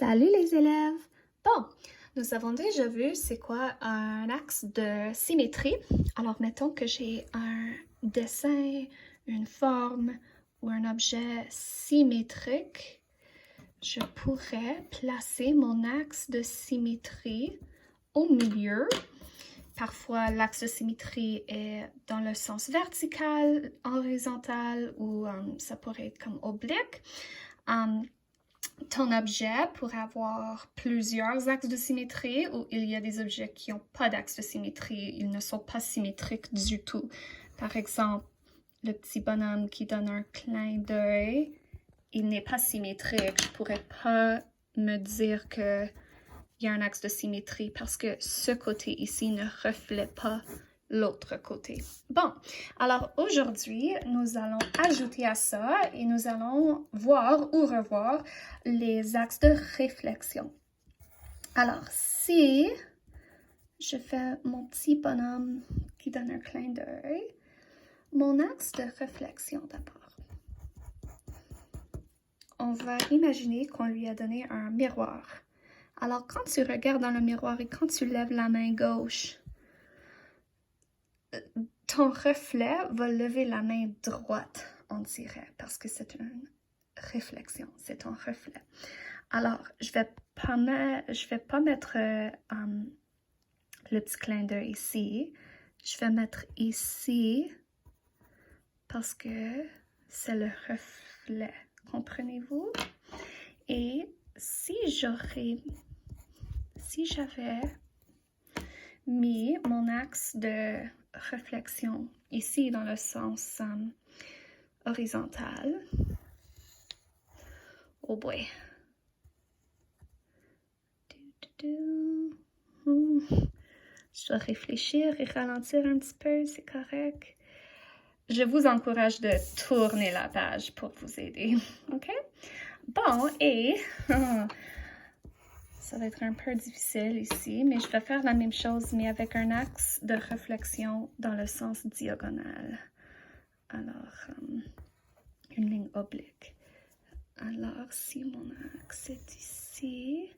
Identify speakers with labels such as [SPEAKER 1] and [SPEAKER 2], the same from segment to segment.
[SPEAKER 1] Salut les élèves! Bon, nous avons déjà vu c'est quoi un axe de symétrie. Alors mettons que j'ai un dessin, une forme ou un objet symétrique. Je pourrais placer mon axe de symétrie au milieu. Parfois, l'axe de symétrie est dans le sens vertical, horizontal ou ça pourrait être comme oblique. Ton objet pourrait avoir plusieurs axes de symétrie ou il y a des objets qui n'ont pas d'axe de symétrie, ils ne sont pas symétriques du tout. Par exemple, le petit bonhomme qui donne un clin d'œil, il n'est pas symétrique. Je ne pourrais pas me dire qu'il y a un axe de symétrie parce que ce côté ici ne reflète pas l'autre côté. Bon, alors aujourd'hui, nous allons ajouter à ça et nous allons voir ou revoir les axes de réflexion. Alors, si je fais mon petit bonhomme qui donne un clin d'œil, mon axe de réflexion d'abord. On va imaginer qu'on lui a donné un miroir. Alors, quand tu regardes dans le miroir et quand tu lèves la main gauche, ton reflet va lever la main droite, on dirait, parce que c'est une réflexion, c'est ton reflet. Alors, je vais pas mettre le petit clin d'œil ici. Je vais mettre ici parce que c'est le reflet. Comprenez-vous? Et si j'avais mis mon axe de réflexion ici dans le sens horizontal. Oh boy. Je dois réfléchir et ralentir un petit peu, c'est correct. Je vous encourage de tourner la page pour vous aider, ok? Bon, et ça va être un peu difficile ici, mais je vais faire la même chose, mais avec un axe de réflexion dans le sens diagonal. Alors, une ligne oblique. Alors, si mon axe est ici...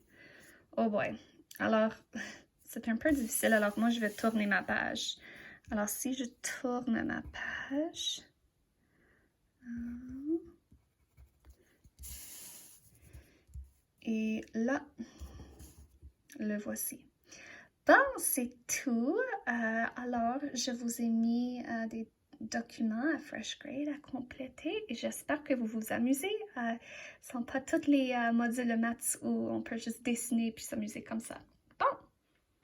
[SPEAKER 1] Oh boy! Alors, c'est un peu difficile, alors moi, je vais tourner ma page. Alors, si je tourne ma page... Et là, le voici. Bon, c'est tout. Alors, je vous ai mis des documents à Fresh Grade à compléter et j'espère que vous vous amusez. Ce ne sont pas tous les modules de maths où on peut juste dessiner puis s'amuser comme ça.